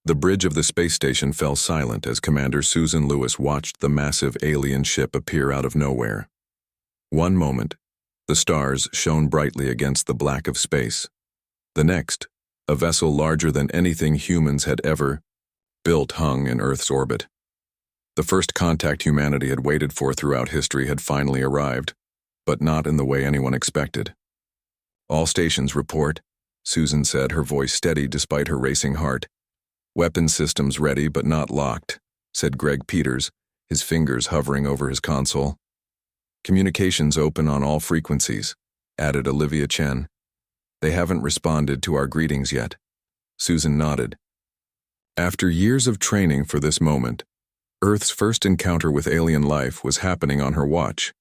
The bridge of the space station fell silent as Commander Susan Lewis watched the massive alien ship appear out of nowhere. One moment, the stars shone brightly against the black of space. The next, a vessel larger than anything humans had ever built hung in Earth's orbit. The first contact humanity had waited for throughout history had finally arrived, but not in the way anyone expected. "All stations report," Susan said, her voice steady despite her racing heart. "Weapon systems ready but not locked," said Greg Peters, his fingers hovering over his console. "Communications open on all frequencies," added Olivia Chen. "They haven't responded to our greetings yet." Susan nodded. After years of training for this moment, Earth's first encounter with alien life was happening on her watch.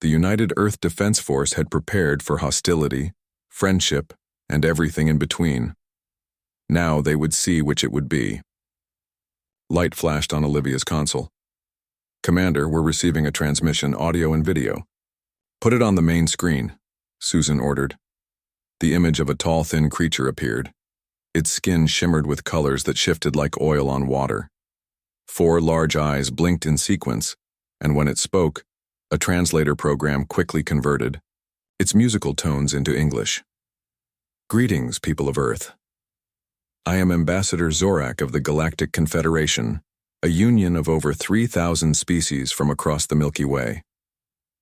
The United Earth Defense Force had prepared for hostility, friendship, and everything in between. Now they would see which it would be. Light flashed on Olivia's console. "Commander, we're receiving a transmission, audio and video." "Put it on the main screen," Susan ordered. The image of a tall, thin creature appeared. Its skin shimmered with colors that shifted like oil on water. 4 large eyes blinked in sequence, and when it spoke, a translator program quickly converted its musical tones into English. "Greetings, people of Earth. I am Ambassador Zorak of the Galactic Confederation, a union of over 3,000 species from across the Milky Way.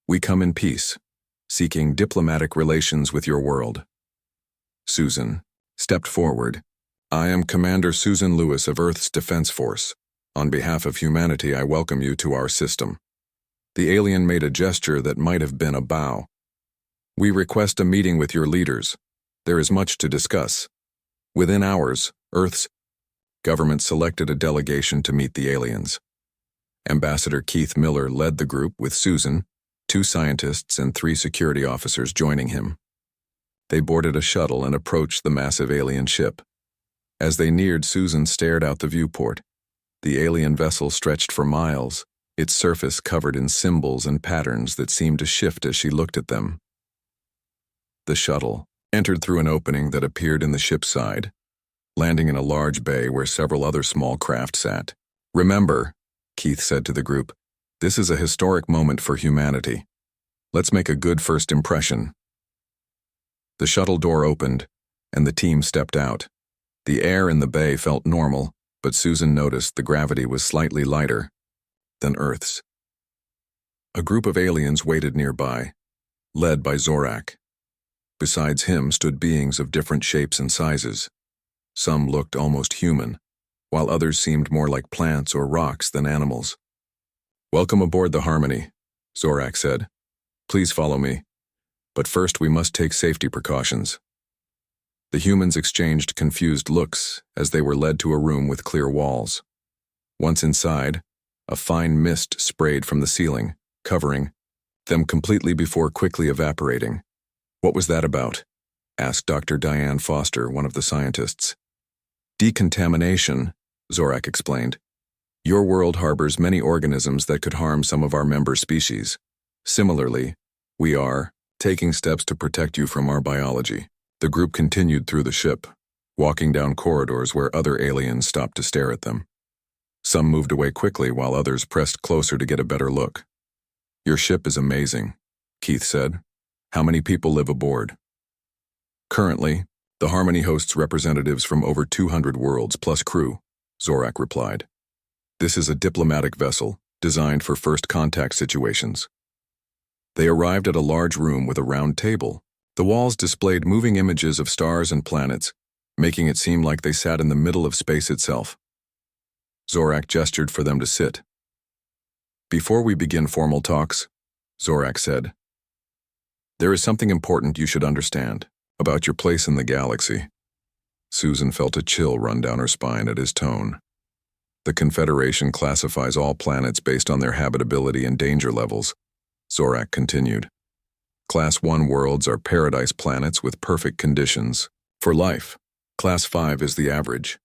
We come in peace, seeking diplomatic relations with your world." Susan stepped forward. "I am Commander Susan Lewis of Earth's Defense Force. On behalf of humanity, I welcome you to our system." The alien made a gesture that might have been a bow. "We request a meeting with your leaders. There is much to discuss." Within hours, Earth's government selected a delegation to meet the aliens. Ambassador Keith Miller led the group with Susan, 2 scientists and 3 security officers joining him. They boarded a shuttle and approached the massive alien ship. As they neared, Susan stared out the viewport. The alien vessel stretched for miles, its surface covered in symbols and patterns that seemed to shift as she looked at them. The shuttle entered through an opening that appeared in the ship's side, landing in a large bay where several other small craft sat. "Remember," Keith said to the group, "this is a historic moment for humanity. Let's make a good first impression." The shuttle door opened, and the team stepped out. The air in the bay felt normal, but Susan noticed the gravity was slightly lighter than Earth's. A group of aliens waited nearby, led by Zorak. Besides him stood beings of different shapes and sizes. Some looked almost human, while others seemed more like plants or rocks than animals. "Welcome aboard the Harmony," Zorak said. "Please follow me. But first we must take safety precautions." The humans exchanged confused looks as they were led to a room with clear walls. Once inside, a fine mist sprayed from the ceiling, covering them completely before quickly evaporating. "What was that about?" asked Dr. Diane Foster, one of the scientists. "Decontamination," Zorak explained. "Your world harbors many organisms that could harm some of our member species. Similarly, we are taking steps to protect you from our biology." The group continued through the ship, walking down corridors where other aliens stopped to stare at them. Some moved away quickly while others pressed closer to get a better look. "Your ship is amazing," Keith said. "How many people live aboard?" "Currently, the Harmony hosts representatives from over 200 worlds plus crew," Zorak replied. "This is a diplomatic vessel designed for first contact situations." They arrived at a large room with a round table. The walls displayed moving images of stars and planets, making it seem like they sat in the middle of space itself. Zorak gestured for them to sit. "Before we begin formal talks," Zorak said, "there is something important you should understand about your place in the galaxy." Susan felt a chill run down her spine at his tone. "The Confederation classifies all planets based on their habitability and danger levels," Zorak continued. "Class 1 worlds are paradise planets with perfect conditions for life. Class 5 is the average.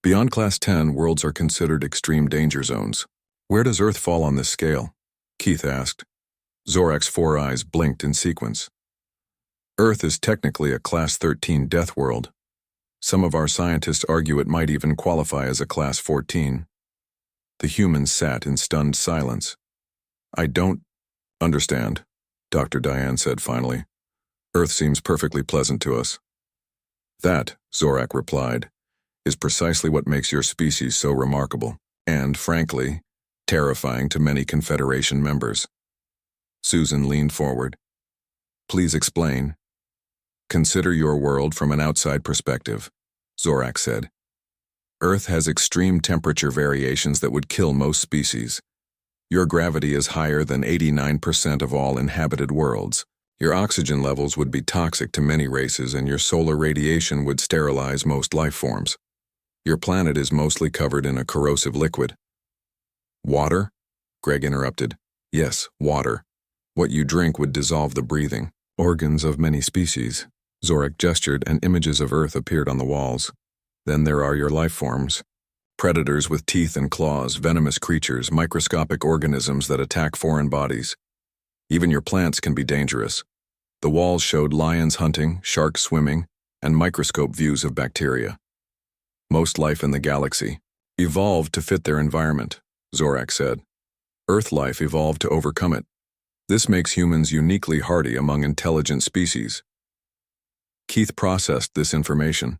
Beyond Class 10, worlds are considered extreme danger zones." "Where does Earth fall on this scale?" Keith asked. Zorak's 4 eyes blinked in sequence. "Earth is technically a Class 13 death world. Some of our scientists argue it might even qualify as a Class 14. The humans sat in stunned silence. I don't understand, Dr. Diane said finally. Earth seems perfectly pleasant to us. That, Zorak replied, is precisely what makes your species so remarkable, and, frankly, terrifying to many Confederation members. Susan leaned forward. Please explain. Consider your world from an outside perspective, Zorak said. Earth has extreme temperature variations that would kill most species. Your gravity is higher than 89% of all inhabited worlds. Your oxygen levels would be toxic to many races, and your solar radiation would sterilize most life forms. Your planet is mostly covered in a corrosive liquid. Water? Greg interrupted. Yes, water. What you drink would dissolve the breathing organs of many species. Zorak gestured, and images of Earth appeared on the walls. Then there are your life forms. Predators with teeth and claws, venomous creatures, microscopic organisms that attack foreign bodies. Even your plants can be dangerous. The walls showed lions hunting, sharks swimming, and microscope views of bacteria. Most life in the galaxy evolved to fit their environment, Zorak said. Earth life evolved to overcome it. This makes humans uniquely hardy among intelligent species. Keith processed this information.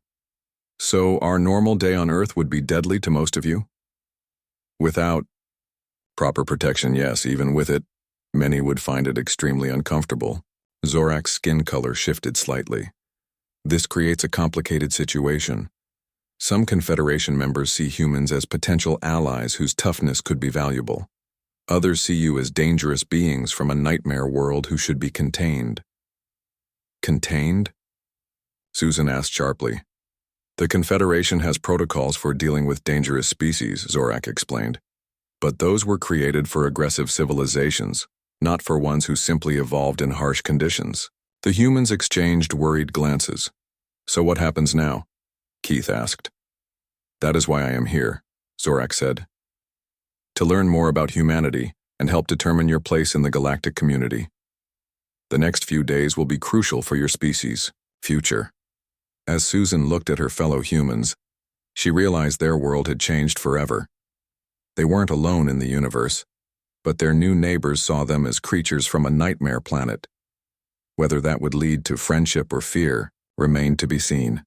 So our normal day on Earth would be deadly to most of you? Without proper protection, yes, even with it, many would find it extremely uncomfortable. Zorak's skin color shifted slightly. This creates a complicated situation. Some Confederation members see humans as potential allies whose toughness could be valuable. Others see you as dangerous beings from a nightmare world who should be contained. Contained? Susan asked sharply. The Confederation has protocols for dealing with dangerous species, Zorak explained. But those were created for aggressive civilizations, not for ones who simply evolved in harsh conditions. The humans exchanged worried glances. So what happens now? Keith asked. That is why I am here, Zorak said. To learn more about humanity and help determine your place in the galactic community. The next few days will be crucial for your species' future. As Susan looked at her fellow humans, she realized their world had changed forever. They weren't alone in the universe, but their new neighbors saw them as creatures from a nightmare planet. Whether that would lead to friendship or fear remained to be seen.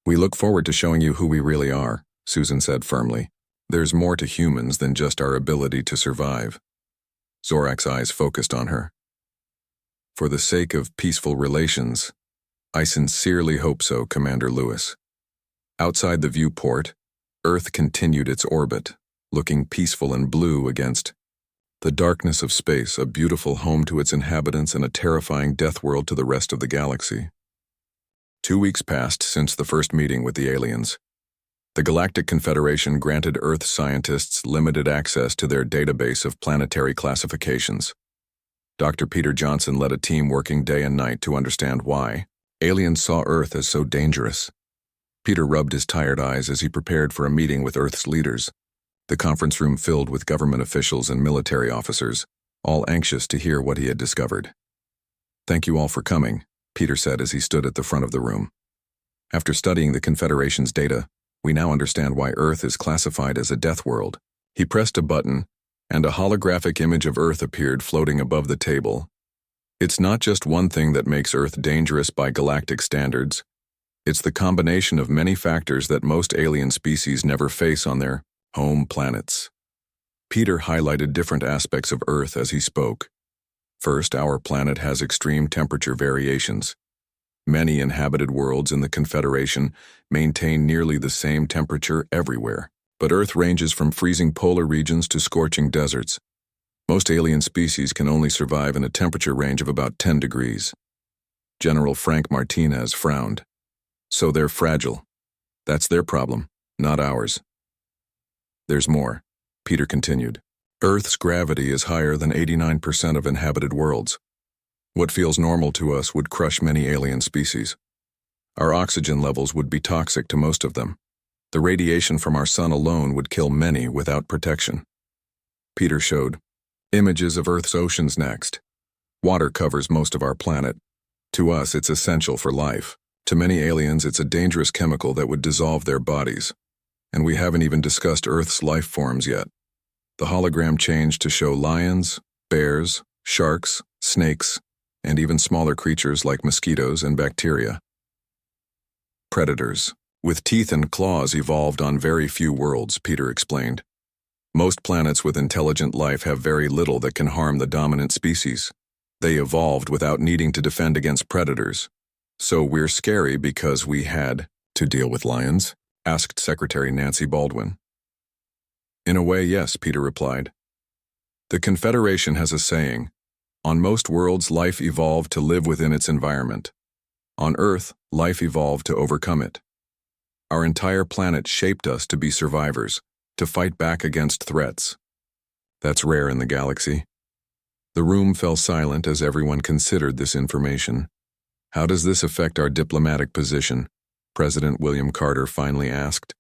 We look forward to showing you who we really are, Susan said firmly. There's more to humans than just our ability to survive. Zorak's eyes focused on her. For the sake of peaceful relations, I sincerely hope so, Commander Lewis. Outside the viewport, Earth continued its orbit, looking peaceful and blue against the darkness of space, a beautiful home to its inhabitants and a terrifying death world to the rest of the galaxy. 2 weeks passed since the first meeting with the aliens. The Galactic Confederation granted Earth scientists limited access to their database of planetary classifications. Dr. Peter Johnson led a team working day and night to understand why aliens saw Earth as so dangerous. Peter rubbed his tired eyes as he prepared for a meeting with Earth's leaders, the conference room filled with government officials and military officers, all anxious to hear what he had discovered. Thank you all for coming, Peter said as he stood at the front of the room. After studying the Confederation's data, we now understand why Earth is classified as a death world. He pressed a button, and a holographic image of Earth appeared floating above the table. It's not just one thing that makes Earth dangerous by galactic standards. It's the combination of many factors that most alien species never face on their home planets. Peter highlighted different aspects of Earth as he spoke. First, our planet has extreme temperature variations. Many inhabited worlds in the Confederation maintain nearly the same temperature everywhere, but Earth ranges from freezing polar regions to scorching deserts. Most alien species can only survive in a temperature range of about 10 degrees. General Frank Martinez frowned. So they're fragile. That's their problem, not ours. There's more, Peter continued. Earth's gravity is higher than 89% of inhabited worlds. What feels normal to us would crush many alien species. Our oxygen levels would be toxic to most of them. The radiation from our sun alone would kill many without protection. Peter showed images of Earth's oceans next. Water covers most of our planet. To us, it's essential for life. To many aliens, it's a dangerous chemical that would dissolve their bodies. And we haven't even discussed Earth's life forms yet. The hologram changed to show lions, bears, sharks, snakes, and even smaller creatures like mosquitoes and bacteria. Predators, with teeth and claws, evolved on very few worlds, Peter explained. Most planets with intelligent life have very little that can harm the dominant species. They evolved without needing to defend against predators. So we're scary because we had to deal with lions? Asked Secretary Nancy Baldwin. In a way, yes, Peter replied. The Confederation has a saying, on most worlds, life evolved to live within its environment. On Earth, life evolved to overcome it. Our entire planet shaped us to be survivors, to fight back against threats. That's rare in the galaxy. The room fell silent as everyone considered this information. How does this affect our diplomatic position? President William Carter finally asked.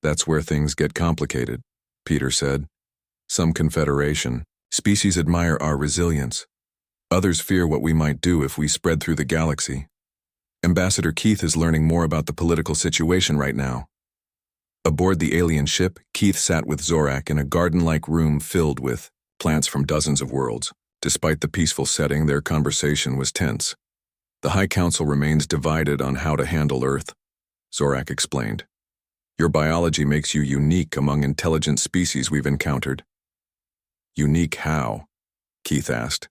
That's where things get complicated, Peter said. Some Confederation species admire our resilience. Others fear what we might do if we spread through the galaxy. Ambassador Keith is learning more about the political situation right now. Aboard the alien ship, Keith sat with Zorak in a garden-like room filled with plants from dozens of worlds. Despite the peaceful setting, their conversation was tense. The High Council remains divided on how to handle Earth, Zorak explained. Your biology makes you unique among intelligent species we've encountered. Unique how? Keith asked.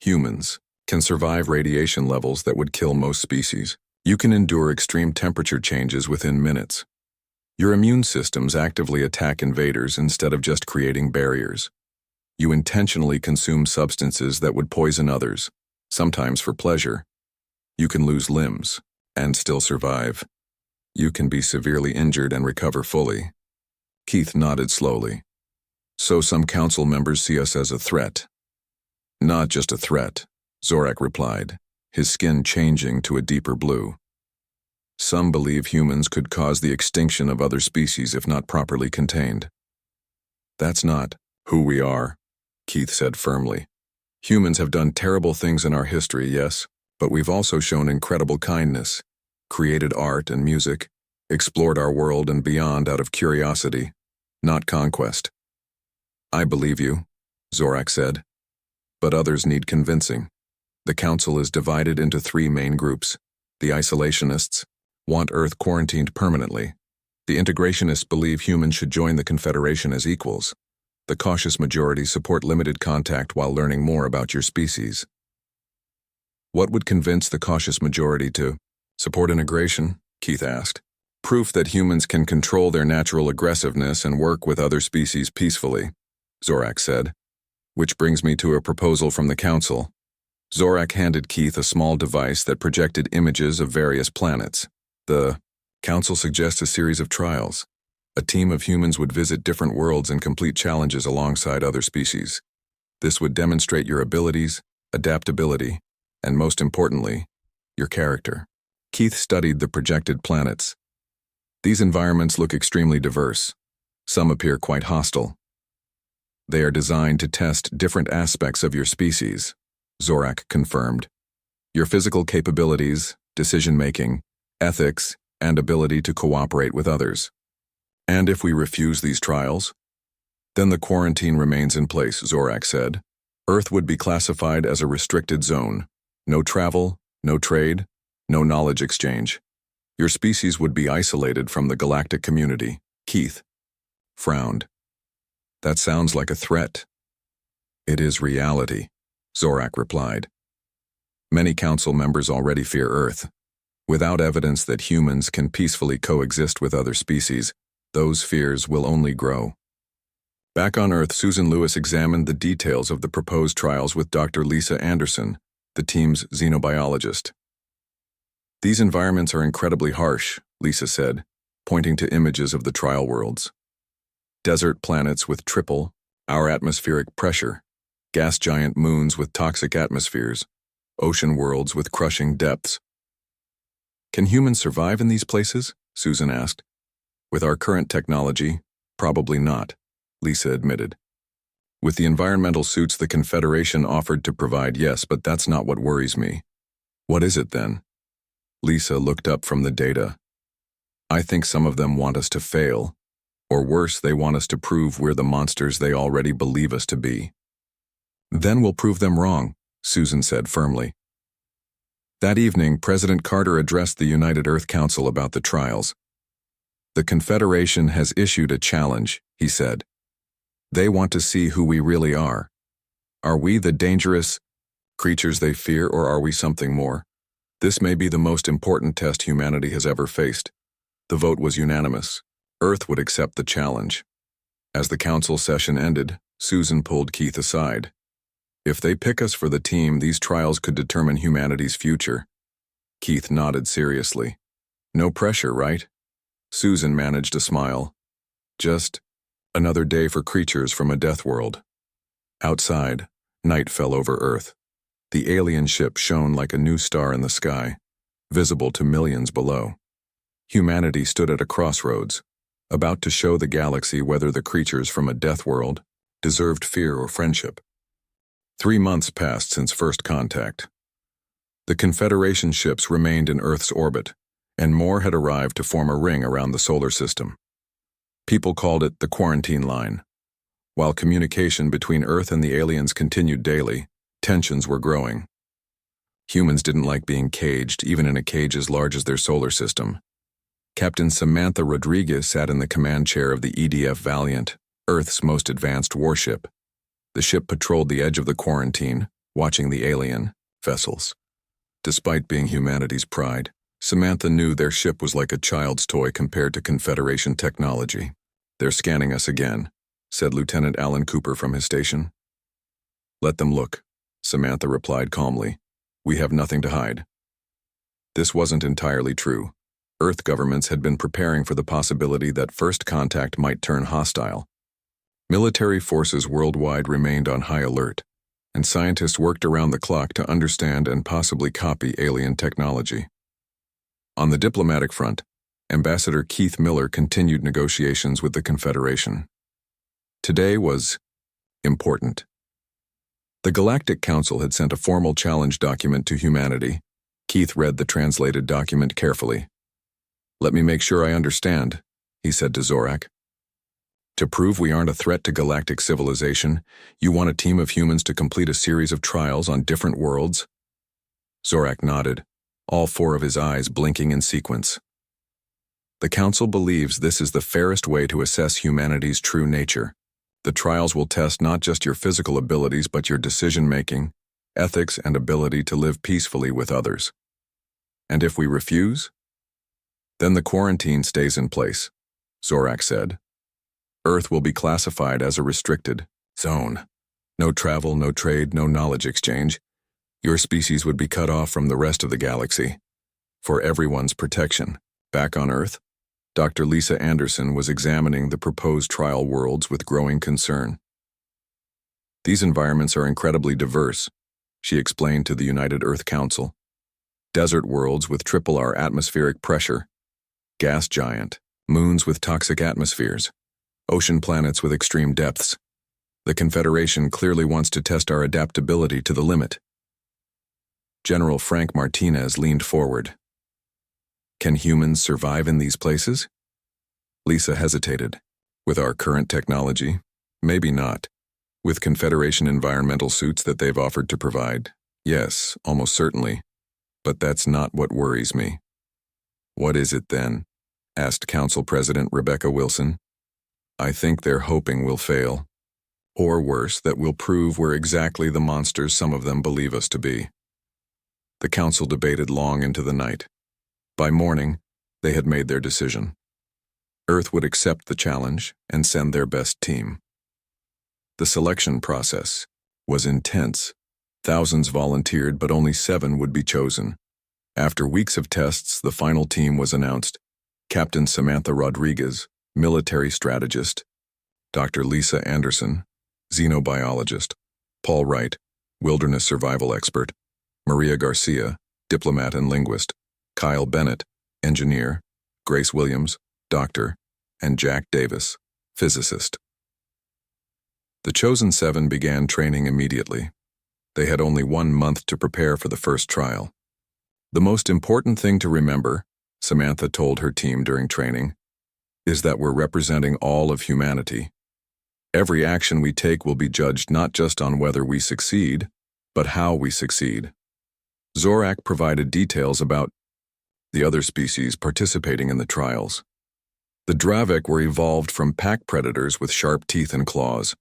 Humans can survive radiation levels that would kill most species. You can endure extreme temperature changes within minutes. Your immune systems actively attack invaders instead of just creating barriers. You intentionally consume substances that would poison others, sometimes for pleasure. You can lose limbs and still survive. You can be severely injured and recover fully. Keith nodded slowly. So some council members see us as a threat. Not just a threat, Zorak replied, his skin changing to a deeper blue. Some believe humans could cause the extinction of other species if not properly contained. That's not who we are, Keith said firmly. Humans have done terrible things in our history, yes, but we've also shown incredible kindness, created art and music, explored our world and beyond out of curiosity, not conquest. I believe you, Zorak said, but others need convincing. The council is divided into three main groups. The isolationists want Earth quarantined permanently. The integrationists believe humans should join the Confederation as equals. The cautious majority support limited contact while learning more about your species. What would convince the cautious majority to support integration? Keith asked. Proof that humans can control their natural aggressiveness and work with other species peacefully, Zorak said. Which brings me to a proposal from the council. Zorak handed Keith a small device that projected images of various planets. The council suggests a series of trials. A team of humans would visit different worlds and complete challenges alongside other species. This would demonstrate your abilities, adaptability, and most importantly, your character. Keith studied the projected planets. These environments look extremely diverse. Some appear quite hostile. They are designed to test different aspects of your species, Zorak confirmed. Your physical capabilities, decision-making, ethics, and ability to cooperate with others. And if we refuse these trials, then the quarantine remains in place, Zorak said. Earth would be classified as a restricted zone. No travel, no trade, no knowledge exchange. Your species would be isolated from the galactic community. Keith frowned. That sounds like a threat. It is reality, Zorak replied. Many council members already fear Earth. Without evidence that humans can peacefully coexist with other species, those fears will only grow. Back on Earth, Susan Lewis examined the details of the proposed trials with Dr. Lisa Anderson, the team's xenobiologist. These environments are incredibly harsh, Lisa said, pointing to images of the trial worlds. Desert planets with triple our atmospheric pressure, gas giant moons with toxic atmospheres, ocean worlds with crushing depths. Can humans survive in these places? Susan asked. With our current technology, probably not, Lisa admitted. With the environmental suits the Confederation offered to provide, yes, but that's not what worries me. What is it then? Lisa looked up from the data. I think some of them want us to fail, or worse, they want us to prove we're the monsters they already believe us to be. Then we'll prove them wrong, Susan said firmly. That evening, President Carter addressed the United Earth Council about the trials. The Confederation has issued a challenge, he said. They want to see who we really are. Are we the dangerous creatures they fear, or are we something more? This may be the most important test humanity has ever faced. The vote was unanimous. Earth would accept the challenge. As the council session ended, Susan pulled Keith aside. If they pick us for the team, these trials could determine humanity's future. Keith nodded seriously. No pressure, right? Susan managed a smile. Just another day for creatures from a death world. Outside, night fell over Earth. The alien ship shone like a new star in the sky, visible to millions below. Humanity stood at a crossroads, about to show the galaxy whether the creatures from a death world deserved fear or friendship. 3 months passed since first contact. The Confederation ships remained in Earth's orbit, and more had arrived to form a ring around the solar system. People called it the quarantine line. While communication between Earth and the aliens continued daily, tensions were growing. Humans didn't like being caged, even in a cage as large as their solar system. Captain Samantha Rodriguez sat in the command chair of the EDF Valiant, Earth's most advanced warship. The ship patrolled the edge of the quarantine, watching the alien vessels. Despite being humanity's pride, Samantha knew their ship was like a child's toy compared to Confederation technology. They're scanning us again, said Lieutenant Alan Cooper from his station. Let them look, Samantha replied calmly. We have nothing to hide. This wasn't entirely true. Earth governments had been preparing for the possibility that first contact might turn hostile. Military forces worldwide remained on high alert, and scientists worked around the clock to understand and possibly copy alien technology. On the diplomatic front, Ambassador Keith Miller continued negotiations with the Confederation. Today was important. The Galactic Council had sent a formal challenge document to humanity. Keith read the translated document carefully. Let me make sure I understand, he said to Zorak. To prove we aren't a threat to galactic civilization, you want a team of humans to complete a series of trials on different worlds? Zorak nodded, all 4 of his eyes blinking in sequence. The Council believes this is the fairest way to assess humanity's true nature. The trials will test not just your physical abilities but your decision-making, ethics, and ability to live peacefully with others. And if we refuse? Then the quarantine stays in place, Zorak said. Earth will be classified as a restricted zone. No travel, no trade, no knowledge exchange. Your species would be cut off from the rest of the galaxy. For everyone's protection. Back on Earth, Dr. Lisa Anderson was examining the proposed trial worlds with growing concern. These environments are incredibly diverse, she explained to the United Earth Council. Desert worlds with triple our atmospheric pressure, gas giant, moons with toxic atmospheres, ocean planets with extreme depths. The Confederation clearly wants to test our adaptability to the limit. General Frank Martinez leaned forward. Can humans survive in these places? Lisa hesitated. With our current technology, maybe not. With Confederation environmental suits that they've offered to provide, yes, almost certainly. But that's not what worries me. What is it then? Asked Council President Rebecca Wilson. I think they're hoping we'll fail. Or worse, that we'll prove we're exactly the monsters some of them believe us to be. The Council debated long into the night. By morning, they had made their decision. Earth would accept the challenge and send their best team. The selection process was intense. Thousands volunteered, but only 7 would be chosen. After weeks of tests, the final team was announced. Captain Samantha Rodriguez, military strategist. Dr. Lisa Anderson, xenobiologist. Paul Wright, wilderness survival expert. Maria Garcia, diplomat and linguist. Kyle Bennett, engineer. Grace Williams, doctor. And Jack Davis, physicist. The chosen 7 began training immediately. They had only 1 month to prepare for the first trial. The most important thing to remember, Samantha told her team during training, is that we're representing all of humanity. Every action we take will be judged not just on whether we succeed, but how we succeed. Zorak provided details about the other species participating in the trials. The Dravik were evolved from pack predators with sharp teeth and claws.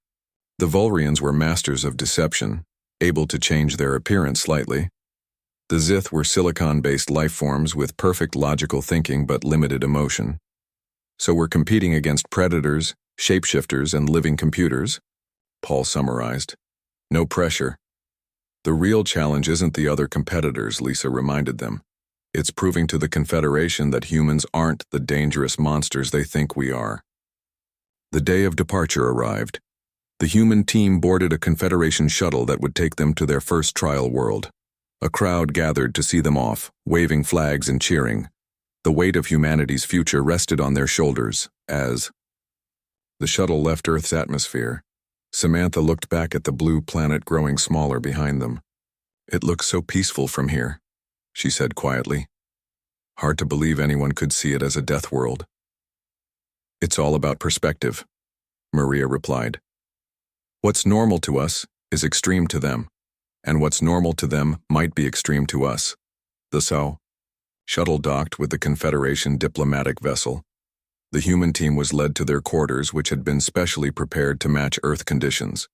The Volrians were masters of deception, able to change their appearance slightly. The Zith were silicon-based lifeforms with perfect logical thinking but limited emotion. So we're competing against predators, shapeshifters, and living computers, Paul summarized. No pressure. The real challenge isn't the other competitors, Lisa reminded them. It's proving to the Confederation that humans aren't the dangerous monsters they think we are. The day of departure arrived. The human team boarded a Confederation shuttle that would take them to their first trial world. A crowd gathered to see them off, waving flags and cheering. The weight of humanity's future rested on their shoulders, as the shuttle left Earth's atmosphere. Samantha looked back at the blue planet growing smaller behind them. "It looks so peaceful from here," she said quietly. "Hard to believe anyone could see it as a death world." "It's all about perspective," Maria replied. "What's normal to us is extreme to them, and what's normal to them might be extreme to us." The shuttle docked with the Confederation diplomatic vessel. The human team was led to their quarters, which had been specially prepared to match Earth conditions.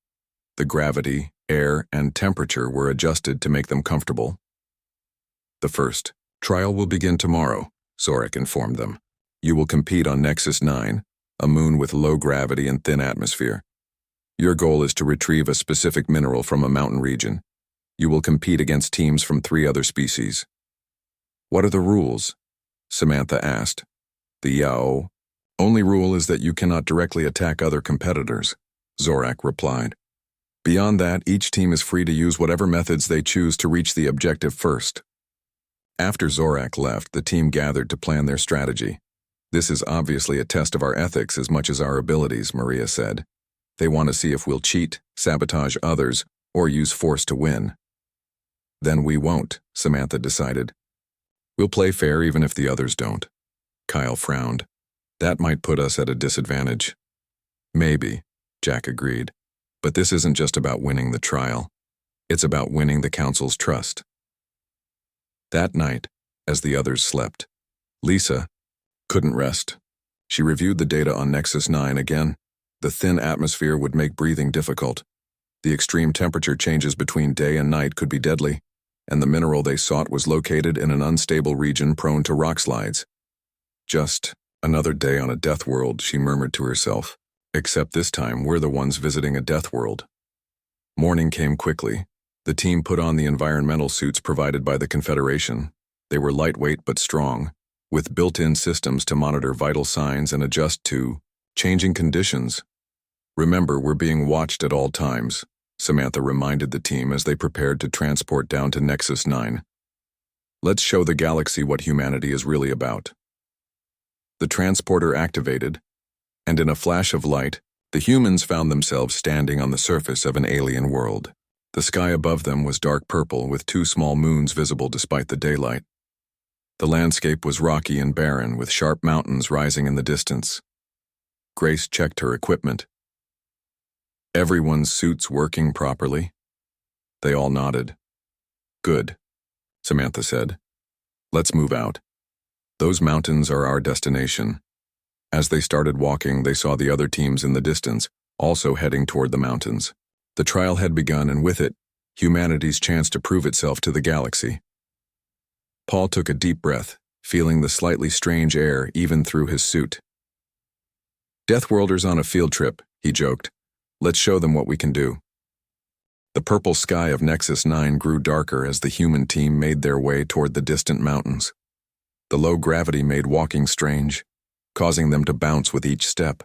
The gravity, air, and temperature were adjusted to make them comfortable. "The first trial will begin tomorrow," Zorak informed them. "You will compete on Nexus 9, a moon with low gravity and thin atmosphere. Your goal is to retrieve a specific mineral from a mountain region. You will compete against teams from 3 other species." "What are the rules?" Samantha asked. "The only rule is that you cannot directly attack other competitors," Zorak replied. "Beyond that, each team is free to use whatever methods they choose to reach the objective first." After Zorak left, the team gathered to plan their strategy. "This is obviously a test of our ethics as much as our abilities," Maria said. "They want to see if we'll cheat, sabotage others, or use force to win." "Then we won't," Samantha decided. "We'll play fair even if the others don't." Kyle frowned. "That might put us at a disadvantage." "Maybe," Jack agreed. "But this isn't just about winning the trial. It's about winning the Council's trust." That night, as the others slept, Lisa couldn't rest. She reviewed the data on Nexus 9 again. The thin atmosphere would make breathing difficult. The extreme temperature changes between day and night could be deadly, and the mineral they sought was located in an unstable region prone to rock slides. "Just another day on a death world," she murmured to herself. "Except this time we're the ones visiting a death world." Morning came quickly. The team put on the environmental suits provided by the Confederation. They were lightweight but strong, with built-in systems to monitor vital signs and adjust to changing conditions. "Remember, we're being watched at all times," Samantha reminded the team as they prepared to transport down to Nexus 9. "Let's show the galaxy what humanity is really about." The transporter activated, and in a flash of light, the humans found themselves standing on the surface of an alien world. The sky above them was dark purple with 2 small moons visible despite the daylight. The landscape was rocky and barren with sharp mountains rising in the distance. Grace checked her equipment. "Everyone's suits working properly?" They all nodded. "Good," Samantha said. "Let's move out. Those mountains are our destination." As they started walking, they saw the other teams in the distance, also heading toward the mountains. The trial had begun, and with it, humanity's chance to prove itself to the galaxy. Paul took a deep breath, feeling the slightly strange air even through his suit. "Deathworlders on a field trip," he joked. "Let's show them what we can do." The purple sky of Nexus 9 grew darker as the human team made their way toward the distant mountains. The low gravity made walking strange, causing them to bounce with each step.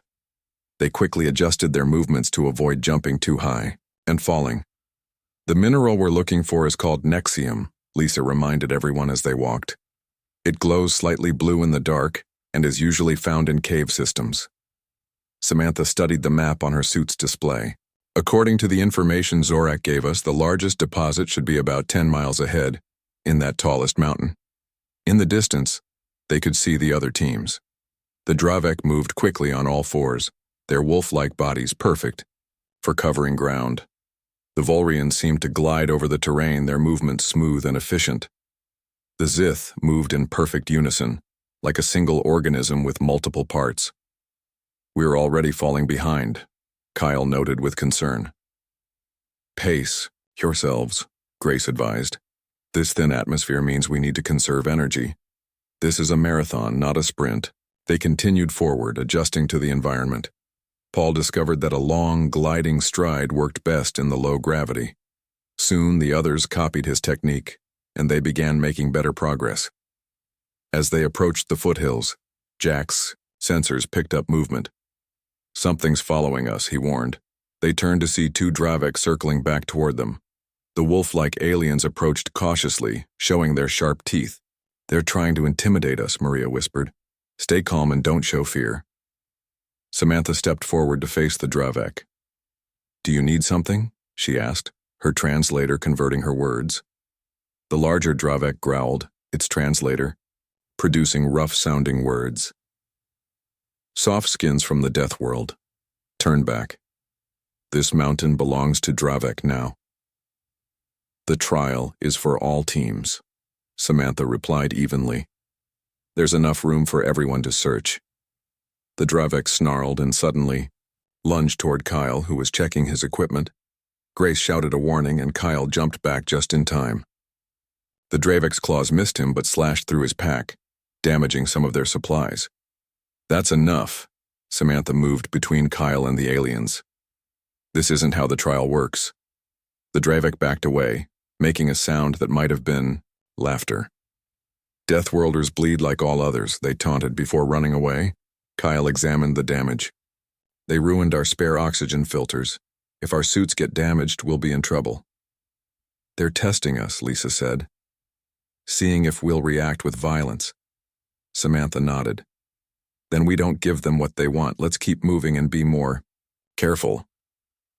They quickly adjusted their movements to avoid jumping too high and falling. "The mineral we're looking for is called Nexium," Lisa reminded everyone as they walked. "It glows slightly blue in the dark and is usually found in cave systems." Samantha studied the map on her suit's display. "According to the information Zorak gave us, the largest deposit should be about 10 miles ahead, in that tallest mountain." In the distance, they could see the other teams. The Dravek moved quickly on all fours, their wolf-like bodies perfect for covering ground. The Volrians seemed to glide over the terrain, their movements smooth and efficient. The Zith moved in perfect unison, like a single organism with multiple parts. "We're already falling behind," Kyle noted with concern. "Pace yourselves," Grace advised. "This thin atmosphere means we need to conserve energy. This is a marathon, not a sprint." They continued forward, adjusting to the environment. Paul discovered that a long, gliding stride worked best in the low gravity. Soon the others copied his technique, and they began making better progress. As they approached the foothills, Jack's sensors picked up movement. "Something's following us," he warned. They turned to see two Dravek circling back toward them. The wolf-like aliens approached cautiously, showing their sharp teeth. "They're trying to intimidate us," Maria whispered. "Stay calm and don't show fear." Samantha stepped forward to face the Dravek. "Do you need something?" she asked, her translator converting her words. The larger Dravek growled, its translator, producing rough-sounding words. "Soft skins from the Deathworld. Turn back. This mountain belongs to Dravek now." "The trial is for all teams," Samantha replied evenly. "There's enough room for everyone to search." The Dravek snarled and suddenly lunged toward Kyle, who was checking his equipment. Grace shouted a warning, and Kyle jumped back just in time. The Dravek's claws missed him but slashed through his pack, damaging some of their supplies. "That's enough." Samantha moved between Kyle and the aliens. "This isn't how the trial works." The Dravek backed away, making a sound that might have been laughter. "Deathworlders bleed like all others," they taunted before running away. Kyle examined the damage. "They ruined our spare oxygen filters. If our suits get damaged, we'll be in trouble." "They're testing us," Lisa said. "Seeing if we'll react with violence." Samantha nodded. "Then we don't give them what they want. Let's keep moving and be more careful."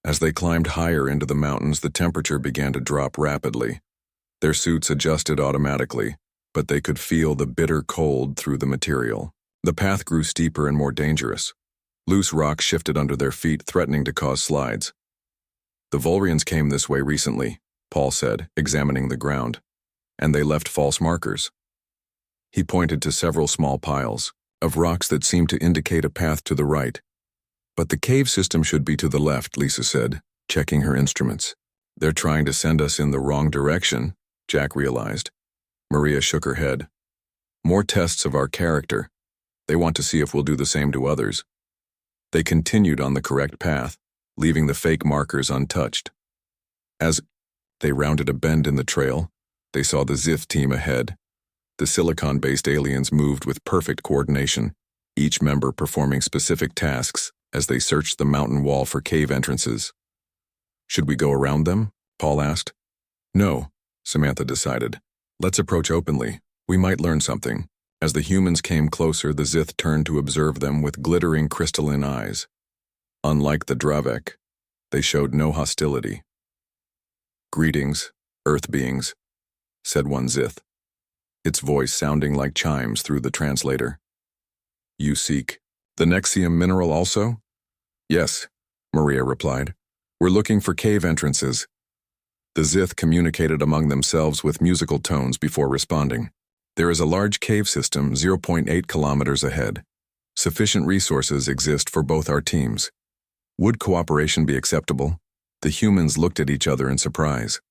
As they climbed higher into the mountains, the temperature began to drop rapidly. Their suits adjusted automatically, but they could feel the bitter cold through the material. The path grew steeper and more dangerous. Loose rocks shifted under their feet, threatening to cause slides. "The Volrians came this way recently," Paul said, examining the ground, "and they left false markers." He pointed to several small piles of rocks that seemed to indicate a path to the right. "But the cave system should be to the left," Lisa said, checking her instruments. "They're trying to send us in the wrong direction," Jack realized. Maria shook her head. "More tests of our character. They want to see if we'll do the same to others." They continued on the correct path, leaving the fake markers untouched. As they rounded a bend in the trail, they saw the Zith team ahead. The silicon-based aliens moved with perfect coordination, each member performing specific tasks as they searched the mountain wall for cave entrances. "Should we go around them?" Paul asked. "No," Samantha decided. "Let's approach openly. We might learn something." As the humans came closer, the Zith turned to observe them with glittering crystalline eyes. Unlike the Dravek, they showed no hostility. "Greetings, Earth beings," said one Zith, its voice sounding like chimes through the translator. "You seek the Nexium mineral also?" "Yes," Maria replied. "We're looking for cave entrances." The Zith communicated among themselves with musical tones before responding. "There is a large cave system 0.8 kilometers ahead. Sufficient resources exist for both our teams. Would cooperation be acceptable?" The humans looked at each other in surprise.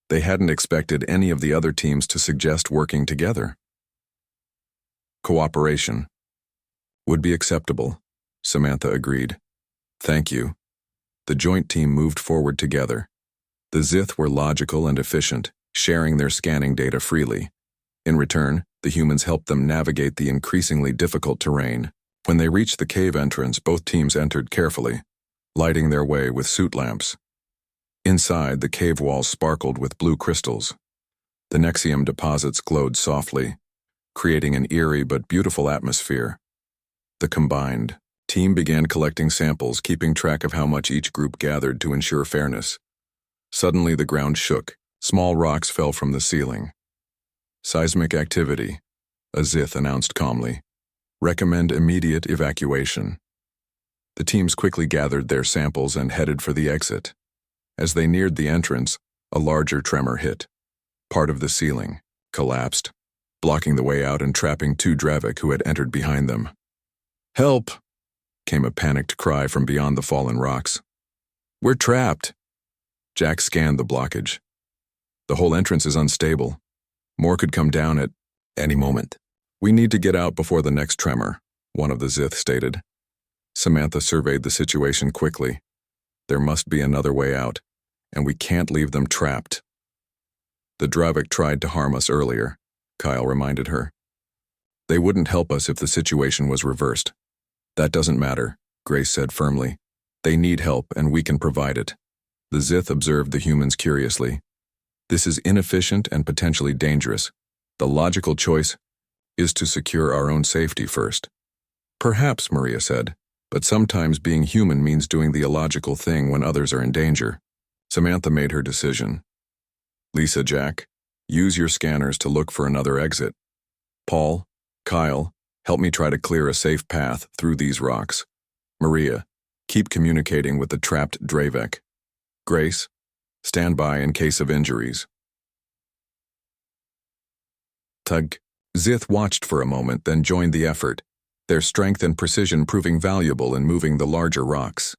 They hadn't expected any of the other teams to suggest working together. "Cooperation would be acceptable," Samantha agreed. "Thank you." The joint team moved forward together. The Zith were logical and efficient, sharing their scanning data freely. In return, the humans helped them navigate the increasingly difficult terrain. When they reached the cave entrance, both teams entered carefully, lighting their way with suit lamps. Inside, the cave walls sparkled with blue crystals. The Nexium deposits glowed softly, creating an eerie but beautiful atmosphere. The combined team began collecting samples, keeping track of how much each group gathered to ensure fairness. Suddenly, the ground shook. Small rocks fell from the ceiling. "Seismic activity," a Zith announced calmly. Recommend immediate evacuation. The teams quickly gathered their samples and headed for the exit. As they neared the entrance, a larger tremor hit. Part of the ceiling collapsed, blocking the way out and trapping two Dravik who had entered behind them. "Help!" came a panicked cry from beyond the fallen rocks. "We're trapped!" Jack scanned the blockage. "The whole entrance is unstable. More could come down at any moment. We need to get out before the next tremor," one of the Zith stated. Samantha surveyed the situation quickly. "There must be another way out, and we can't leave them trapped." "The Dravik tried to harm us earlier," Kyle reminded her. "They wouldn't help us if the situation was reversed." "That doesn't matter," Grace said firmly. "They need help, and we can provide it." The Zith observed the humans curiously. "This is inefficient and potentially dangerous. The logical choice is to secure our own safety first." "Perhaps," Maria said, "but sometimes being human means doing the illogical thing when others are in danger." Samantha made her decision. "Lisa, Jack, use your scanners to look for another exit. Paul, Kyle, help me try to clear a safe path through these rocks. Maria, keep communicating with the trapped Dravik. Grace, stand by in case of injuries." Tug. Zith watched for a moment, then joined the effort, their strength and precision proving valuable in moving the larger rocks.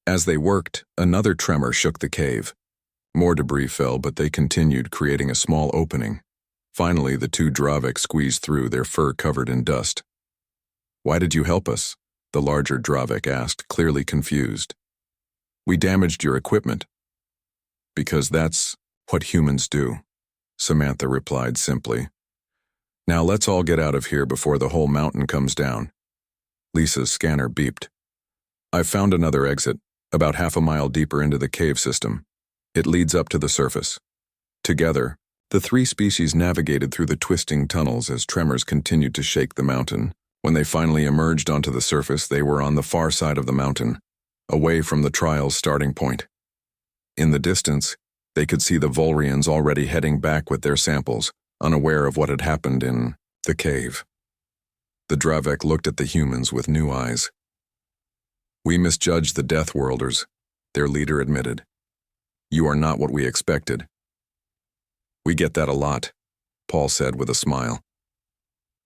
As they worked, another tremor shook the cave. More debris fell, but they continued, creating a small opening. Finally, the two Dravik squeezed through, their fur covered in dust. "Why did you help us?" the larger Dravik asked, clearly confused. "We damaged your equipment." "Because that's what humans do," Samantha replied simply. "Now let's all get out of here before the whole mountain comes down." Lisa's scanner beeped. "I've found another exit, about half a mile deeper into the cave system. It leads up to the surface." Together, the three species navigated through the twisting tunnels as tremors continued to shake the mountain. When they finally emerged onto the surface, they were on the far side of the mountain, away from the trial's starting point. In the distance, they could see the Volrians already heading back with their samples, unaware of what had happened in the cave. The Dravik looked at the humans with new eyes. "We misjudged the Deathworlders," their leader admitted. "You are not what we expected." "We get that a lot," Paul said with a smile.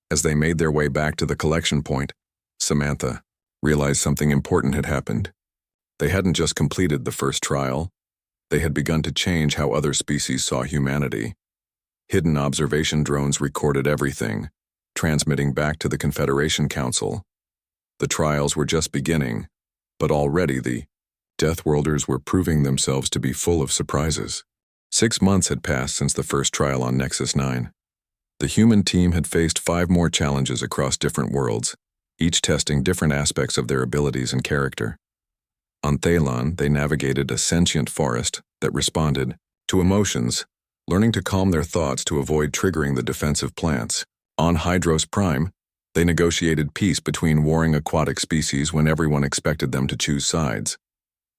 As they made their way back to the collection point, Samantha realized something important had happened. They hadn't just completed the first trial. They had begun to change how other species saw humanity. Hidden observation drones recorded everything, transmitting back to the Confederation Council. The trials were just beginning, but already the Deathworlders were proving themselves to be full of surprises. 6 months had passed since the first trial on Nexus 9. The human team had faced 5 more challenges across different worlds, each testing different aspects of their abilities and character. On Thalon, they navigated a sentient forest that responded to emotions, learning to calm their thoughts to avoid triggering the defensive plants. On Hydros Prime, they negotiated peace between warring aquatic species when everyone expected them to choose sides.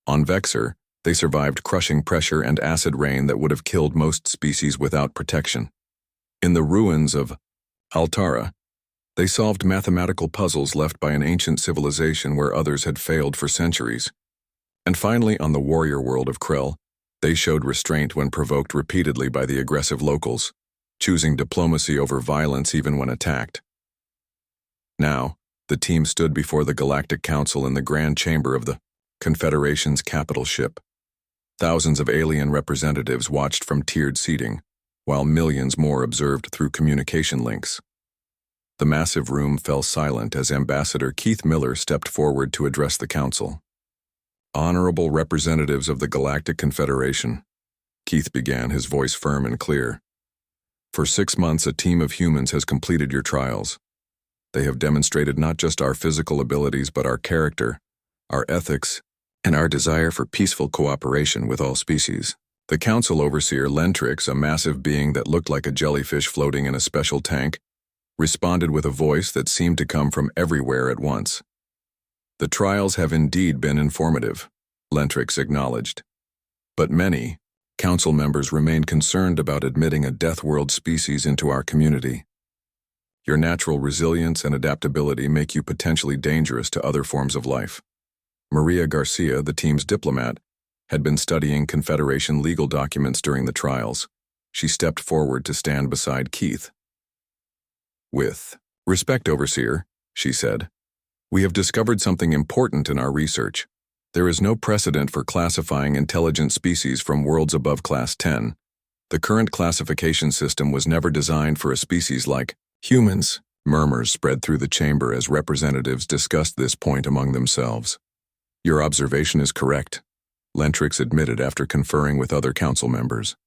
On Vexor, they survived crushing pressure and acid rain that would have killed most species without protection. In the ruins of Altara, they solved mathematical puzzles left by an ancient civilization where others had failed for centuries. And finally, on the warrior world of Krell, they showed restraint when provoked repeatedly by the aggressive locals, choosing diplomacy over violence even when attacked. Now, the team stood before the Galactic Council in the Grand Chamber of the Confederation's capital ship. Thousands of alien representatives watched from tiered seating, while millions more observed through communication links. The massive room fell silent as Ambassador Keith Miller stepped forward to address the council. "Honorable representatives of the Galactic Confederation," Keith began, his voice firm and clear. "For 6 months, a team of humans has completed your trials. They have demonstrated not just our physical abilities but our character, our ethics, and our desire for peaceful cooperation with all species." The council overseer Lentrix, a massive being that looked like a jellyfish floating in a special tank, responded with a voice that seemed to come from everywhere at once. "The trials have indeed been informative," Lentrix acknowledged. "But many council members remain concerned about admitting a Deathworld species into our community. Your natural resilience and adaptability make you potentially dangerous to other forms of life. Maria Garcia, the team's diplomat, had been studying Confederation legal documents during the trials. She stepped forward to stand beside Keith. "With respect, Overseer," she said, "we have discovered something important in our research. There is no precedent for classifying intelligent species from worlds above Class 10. The current classification system was never designed for a species like humans." Murmurs spread through the chamber as representatives discussed this point among themselves. "Your observation is correct," Lentrix admitted after conferring with other council members.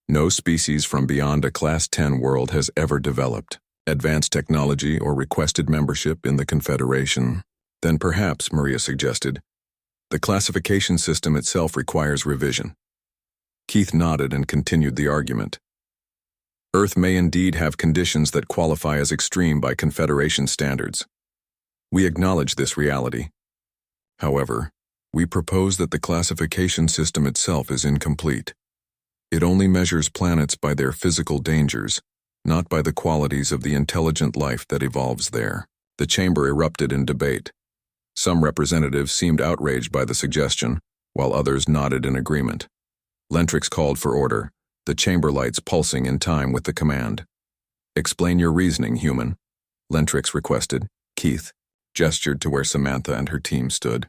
"No species from beyond a Class 10 world has ever developed advanced technology or requested membership in the Confederation." "Then perhaps," Maria suggested, "the classification system itself requires revision." Keith nodded and continued the argument. "Earth may indeed have conditions that qualify as extreme by Confederation standards. We acknowledge this reality. However, we propose that the classification system itself is incomplete. It only measures planets by their physical dangers, not by the qualities of the intelligent life that evolves there." The chamber erupted in debate. Some representatives seemed outraged by the suggestion, while others nodded in agreement. Lentrix called for order, the chamber lights pulsing in time with the command. "Explain your reasoning, human," Lentrix requested. Keith gestured to where Samantha and her team stood.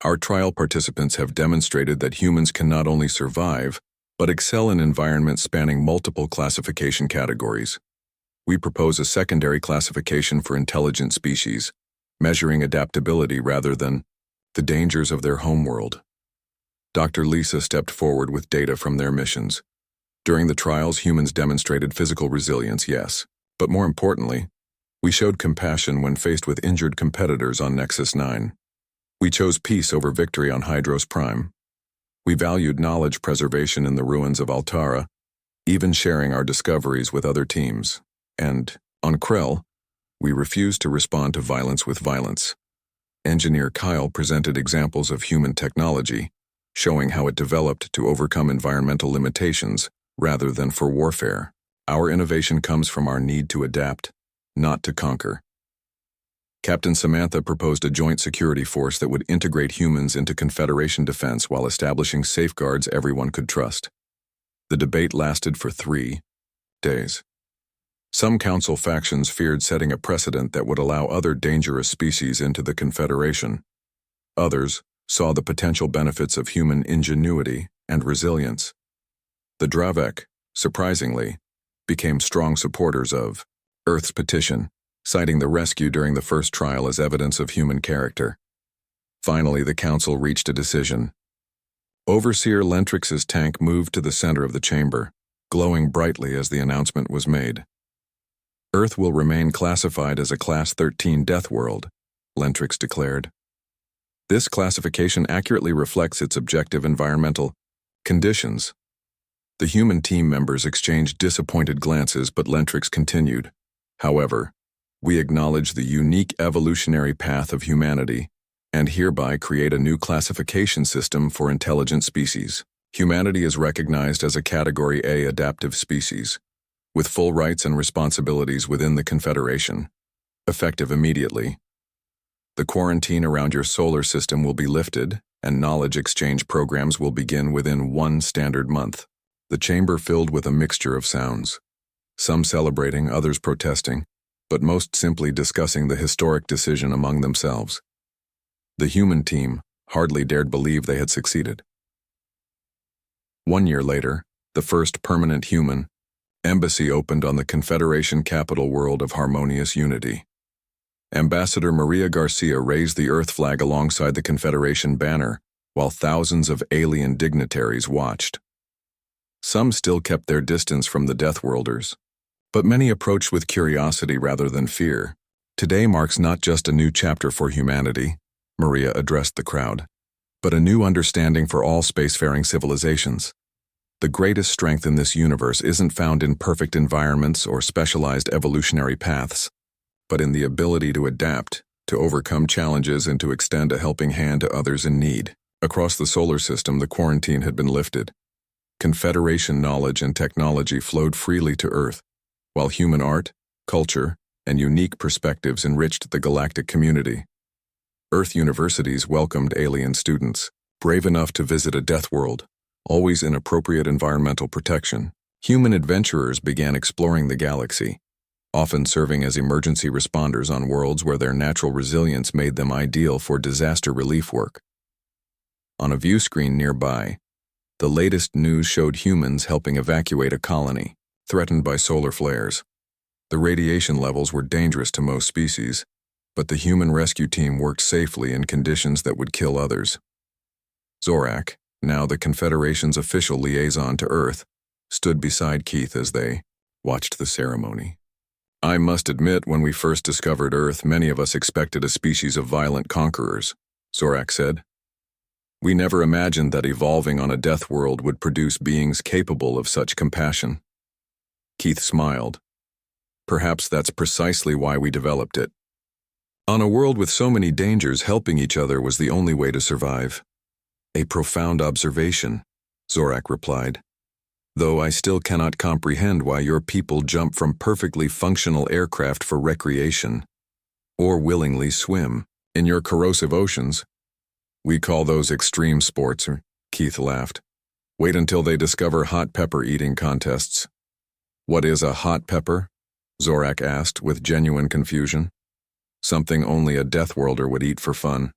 "Our trial participants have demonstrated that humans can not only survive, but excel in environments spanning multiple classification categories. We propose a secondary classification for intelligent species, measuring adaptability rather than the dangers of their homeworld." Dr. Lisa stepped forward with data from their missions. "During the trials, humans demonstrated physical resilience, yes, but more importantly, we showed compassion when faced with injured competitors on Nexus 9. We chose peace over victory on Hydros Prime. We valued knowledge preservation in the ruins of Altara, even sharing our discoveries with other teams. And, on Krell, we refused to respond to violence with violence." Engineer Kyle presented examples of human technology, showing how it developed to overcome environmental limitations rather than for warfare. "Our innovation comes from our need to adapt, not to conquer." Captain Samantha proposed a joint security force that would integrate humans into Confederation defense while establishing safeguards everyone could trust. The debate lasted for 3 days. Some council factions feared setting a precedent that would allow other dangerous species into the Confederation. Others saw the potential benefits of human ingenuity and resilience. The Dravek, surprisingly, became strong supporters of Earth's petition, citing the rescue during the first trial as evidence of human character. Finally, the council reached a decision. Overseer Lentrix's tank moved to the center of the chamber, glowing brightly as the announcement was made. "Earth will remain classified as a Class 13 Deathworld," Lentrix declared. "This classification accurately reflects its objective environmental conditions." The human team members exchanged disappointed glances, but Lentrix continued. "However, we acknowledge the unique evolutionary path of humanity and hereby create a new classification system for intelligent species. Humanity is recognized as a Category A adaptive species, with full rights and responsibilities within the Confederation, effective immediately. The quarantine around your solar system will be lifted, and knowledge exchange programs will begin within 1 standard month." The chamber filled with a mixture of sounds, some celebrating, others protesting, but most simply discussing the historic decision among themselves. The human team hardly dared believe they had succeeded. 1 year later, the first permanent human embassy opened on the Confederation capital world of harmonious unity. Ambassador Maria Garcia raised the Earth flag alongside the Confederation banner, while thousands of alien dignitaries watched. Some still kept their distance from the Deathworlders, but many approached with curiosity rather than fear. "Today marks not just a new chapter for humanity," Maria addressed the crowd, "but a new understanding for all spacefaring civilizations. The greatest strength in this universe isn't found in perfect environments or specialized evolutionary paths, but in the ability to adapt, to overcome challenges, and to extend a helping hand to others in need." Across the solar system, the quarantine had been lifted. Confederation knowledge and technology flowed freely to Earth, while human art, culture, and unique perspectives enriched the galactic community. Earth universities welcomed alien students, brave enough to visit a Deathworld, always in appropriate environmental protection. Human adventurers began exploring the galaxy, often serving as emergency responders on worlds where their natural resilience made them ideal for disaster relief work. On a view screen nearby, the latest news showed humans helping evacuate a colony, threatened by solar flares. The radiation levels were dangerous to most species, but the human rescue team worked safely in conditions that would kill others. Zorak, now the Confederation's official liaison to Earth, stood beside Keith as they watched the ceremony. "I must admit, when we first discovered Earth, many of us expected a species of violent conquerors," Zorak said. "We never imagined that evolving on a death world would produce beings capable of such compassion." Keith smiled. "Perhaps that's precisely why we developed it. On a world with so many dangers, helping each other was the only way to survive." "A profound observation," Zorak replied. "Though I still cannot comprehend why your people jump from perfectly functional aircraft for recreation, or willingly swim in your corrosive oceans." "We call those extreme sports," Keith laughed. "Wait until they discover hot pepper eating contests." "What is a hot pepper?" Zorak asked with genuine confusion. "Something only a Deathworlder would eat for fun,"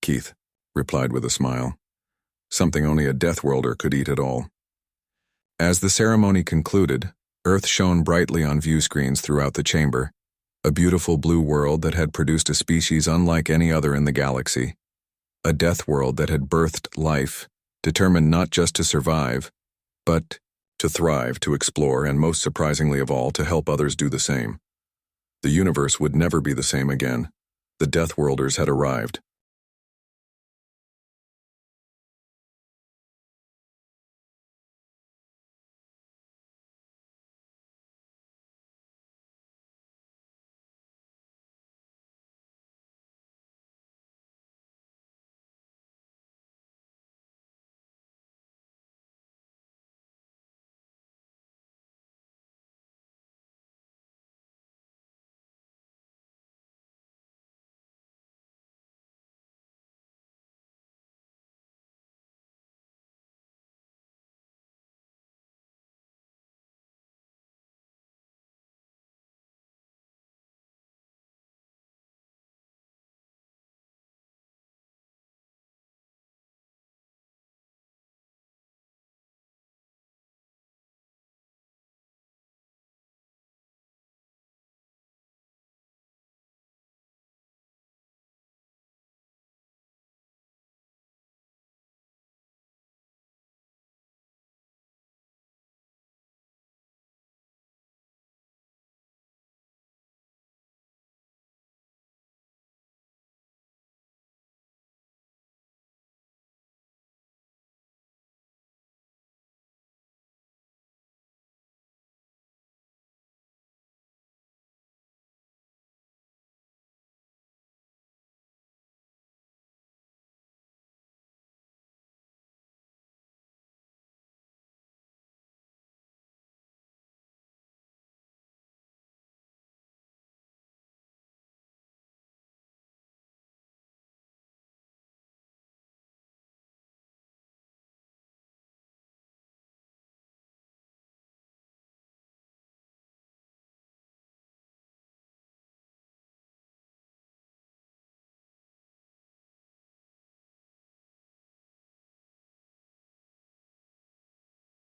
Keith replied with a smile. "Something only a Deathworlder could eat at all." As the ceremony concluded, Earth shone brightly on view screens throughout the chamber, a beautiful blue world that had produced a species unlike any other in the galaxy. A death world that had birthed life, determined not just to survive, but to thrive, to explore, and most surprisingly of all, to help others do the same. The universe would never be the same again. The Deathworlders had arrived,